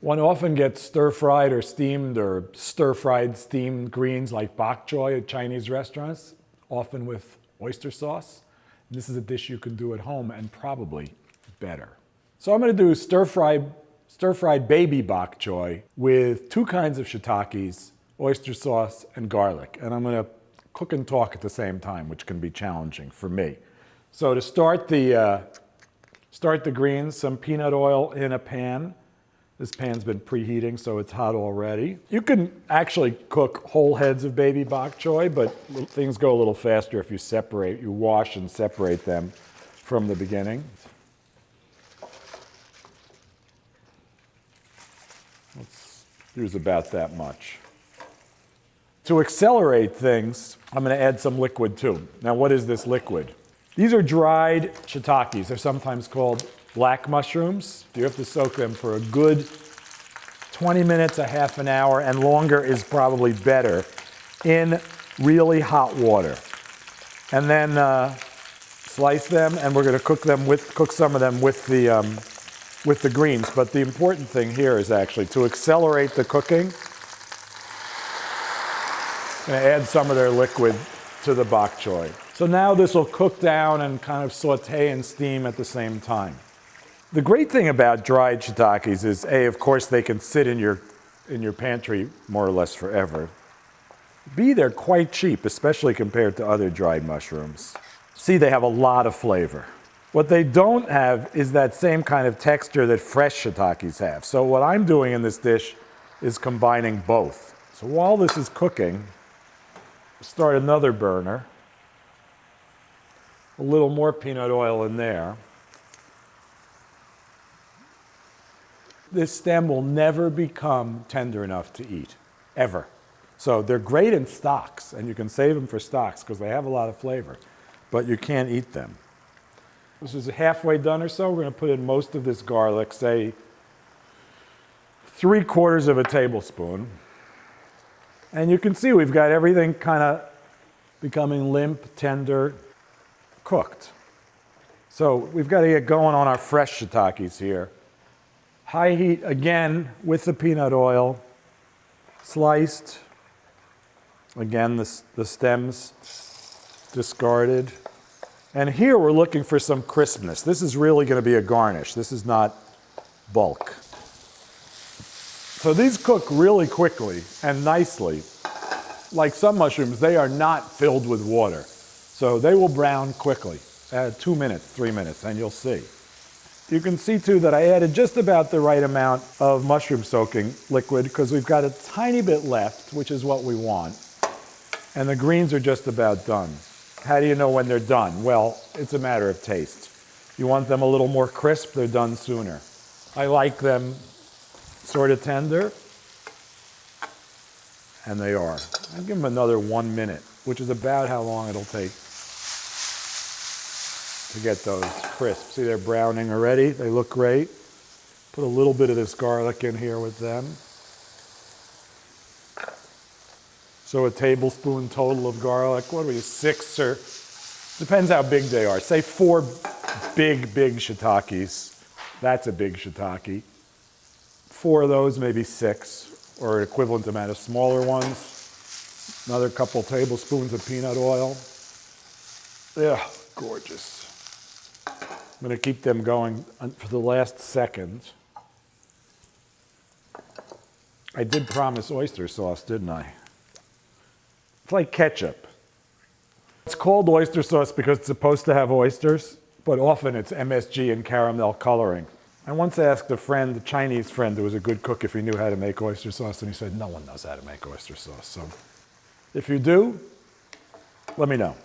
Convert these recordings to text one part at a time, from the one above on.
One often gets stir-fried or steamed or stir-fried steamed greens like bok choy at Chinese restaurants, often with oyster sauce. This is a dish you can do at home and probably better. So I'm going to do stir-fried baby bok choy with two kinds of shiitakes, oyster sauce, and garlic. And I'm going to cook and talk at the same time, which can be challenging for me. So to start the greens, some peanut oil in a pan. This pan's been preheating, so it's hot already. You can actually cook whole heads of baby bok choy, but things go a little faster if you wash and separate them from the beginning. Let's use about that much. To accelerate things, I'm going to add some liquid too. Now, what is this liquid? These are dried shiitakes. They're sometimes called black mushrooms. You have to soak them for a good 20 minutes, a half an hour, and longer is probably better, in really hot water. And then slice them, and we're going to cook some of them with the greens. But the important thing here is actually to accelerate the cooking. I'm going to add some of their liquid to the bok choy. So now this will cook down and kind of saute and steam at the same time. The great thing about dried shiitakes is, A, of course, they can sit in your pantry more or less forever. B, they're quite cheap, especially compared to other dried mushrooms. C, they have a lot of flavor. What they don't have is that same kind of texture that fresh shiitakes have. So what I'm doing in this dish is combining both. So while this is cooking, start another burner. A little more peanut oil in there. This stem will never become tender enough to eat, ever. So they're great in stocks, and you can save them for stocks because they have a lot of flavor, but you can't eat them. This is halfway done or so. We're going to put in most of this garlic, say 3/4 of a tablespoon. And you can see we've got everything kind of becoming limp, tender, cooked. So we've got to get going on our fresh shiitakes here. High heat again with the peanut oil, sliced. Again, the stems discarded. And here we're looking for some crispness. This is really going to be a garnish. This is not bulk. So these cook really quickly and nicely. Like some mushrooms, they are not filled with water. So they will brown quickly. 2 minutes, 3 minutes, and you'll see. You can see too that I added just about the right amount of mushroom soaking liquid because we've got a tiny bit left, which is what we want. And the greens are just about done. How do you know when they're done? Well, it's a matter of taste. You want them a little more crisp, they're done sooner. I like them sort of tender, and they are. I'll give them another 1 minute, which is about how long it'll take to get those crisp. See, they're browning already. They look great. Put a little bit of this garlic in here with them. So a tablespoon total of garlic. What do we use? 6 or, depends how big they are. Say 4 big shiitakes. That's a big shiitake. 4 of those, maybe 6, or an equivalent amount of smaller ones. Another couple tablespoons of peanut oil. Yeah, gorgeous. I'm going to keep them going for the last second. I did promise oyster sauce, didn't I? It's like ketchup. It's called oyster sauce because it's supposed to have oysters, but often it's MSG and caramel coloring. I once asked a Chinese friend who was a good cook if he knew how to make oyster sauce, and he said, no one knows how to make oyster sauce. So if you do, let me know.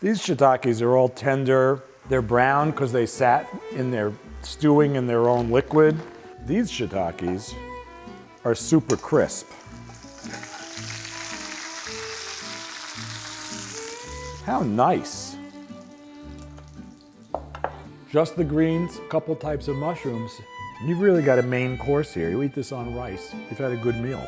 These shiitakes are all tender. They're brown because they sat in their stewing in their own liquid. These shiitakes are super crisp. How nice. Just the greens, a couple types of mushrooms. You've really got a main course here. You eat this on rice. You've had a good meal.